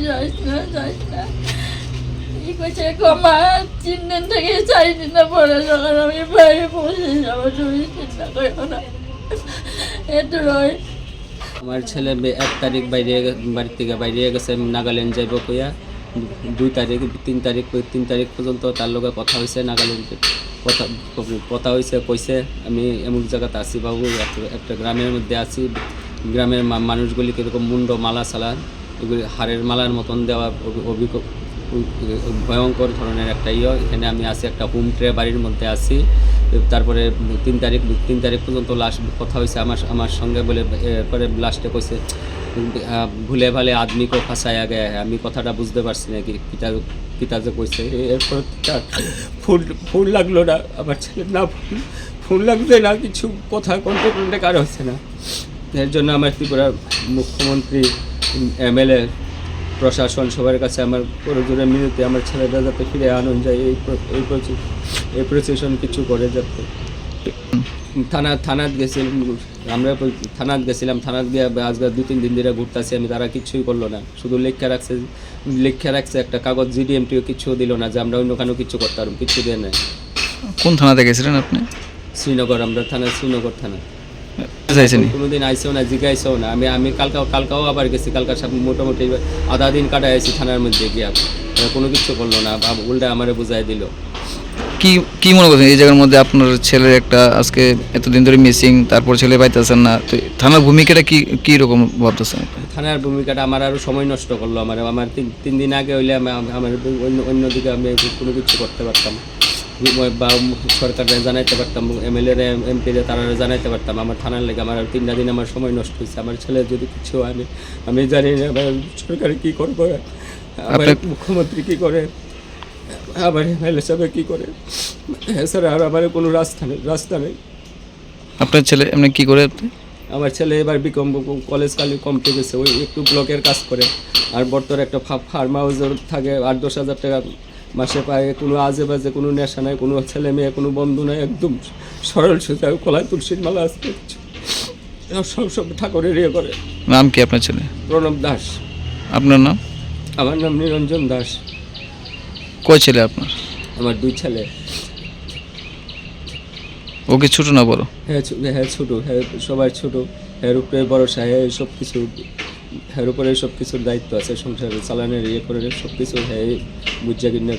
যাইস না এই কইছে কমা 3 দিন থেকে 4 দিন পরে যখন আমি বাইরে পৌঁছে যাবো তুমি চিন্তা করো না এত রয়। আমার ছেলে 1 তারিখ বাড়ি থেকে বাইরে গেছে, নাগাল্যান্ড যাইব কইয়া 2 তারিখ 3 তারিখ পর্যন্ত তার লগে কথা হয়েছে। নাগাল্যান্ডে কথা হয়েছে, কইছে আমি এমন জায়গাতে আছি বাবু, একটা গ্রামের মধ্যে আছি, গ্রামের মানুষগুলি কীরকম মুন্ড মালা সালা এগুলি হাড়ের মালার মতন দেওয়া ভয়ঙ্কর ধরনের একটা এখানে আমি আছি, একটা হোম ট্রে বাড়ির মধ্যে আছি। তারপরে 3 তারিখ পর্যন্ত লাস্ট কথা হয়েছে আমার সঙ্গে, বলে পরে লাস্টে কইছে ভুলে ভালে আদমিকে ফাঁসায়া গে। আমি কথাটা বুঝতে পারছি না কিতা যে কইছে। এরপর ফুল লাগলো না আমার ছেলে, না ফুল লাগবে না, কিছু কথা কন্ট্রোল কার হচ্ছে না। এর জন্য আমার ত্রিপুরার মুখ্যমন্ত্রী, MLA, প্রশাসন সবার কাছে আমার জোরে মিনতি, আমার ছেলেটা যাতে ফিরে আনন্দ যায়, এই প্রশাসন কিছু করে যাতে। থানাত গেছিলাম আমরা, থানাত গিয়ে আজকে 2-3 দিন ধরে ঘুরতেছি আমি, তারা কিছুই করলো না, শুধু লেখা রাখছে একটা কাগজ, GDMটিও কিছু দিল না যে আমরা অন্য কারো কিছু করতে পারব, কিছু দিয়ে নেয়। কোন থানাতে গেছিলেন আপনি? শ্রীনগর, আমরা শ্রীনগর থানা। কোনোদিন আইসেও না, জিগাইছেও না। আমি কালকাও আবার গেছি, কালকার সব মোটামুটি আধা দিন কাটাই আইছি থানার মধ্যে গিয়া, কোনো কিছু করলো না, উল্টা আমারে বুঝাই দিল। কি মনে করছেন এই জায়গার মধ্যে আপনার ছেলের একটা আজকে এতদিন ধরে মিসিং, তারপর ছেলে পাইতেছেন না, তো থানার ভূমিকাটা কি রকম ভাবতেছেন? থানার ভূমিকাটা আমার আরও সময় নষ্ট করলো। আমার 3 দিন আগে হইলে আমার অন্যদিকে আমি কোনো কিছু করতে পারতাম, বা সরকারে জানাইতে পারতাম, MLA MP তারা জানাইতে পারতাম। আমার থানার লেগে আমার 3 দিন আমার সময় নষ্ট হয়েছে। আমার ছেলে যদি কিছু আমি জানি না আমার সরকারে কী করবো, আমার মুখ্যমন্ত্রী কী করে, আবার MLA সাহেব কী করে, এছাড়া আর আমার কোনো রাস্তা নেই। আপনার ছেলে এমনি কী করে? আমার ছেলে এবার BCom কলেজ কমপ্লিট গেছে, ওই একটু ব্লকের কাজ করে, আর বর্তমানে একটা ফার্ম হাউসের থাকে, 8-10 হাজার টাকা মাসে পায়। কোনো আজে বাজে কোনো নেশা নাই, কোনো ছেলে মেয়ে, কোনো বন্ধু নাই, একদম সরল সোজা, কলায় তুলসীর মালা আসতে সব ঠাকুরের করে। নাম কি আপনার ছেলে? প্রণব দাস। আপনার নাম? আমার নাম নিরঞ্জন দাস। কয় ছেলে আপনার? আমার 2 ছেলে। ও কি ছোটো না বড়? হ্যাঁ ছোটো, হ্যাঁ সবাই ছোটো। এর উপরে বড় সাহেব সব কিছু, এর উপরে সব কিছুর দায়িত্ব আছে, সংসার চালানোর করে সব কিছু হ্যাঁ বুঝা কিনা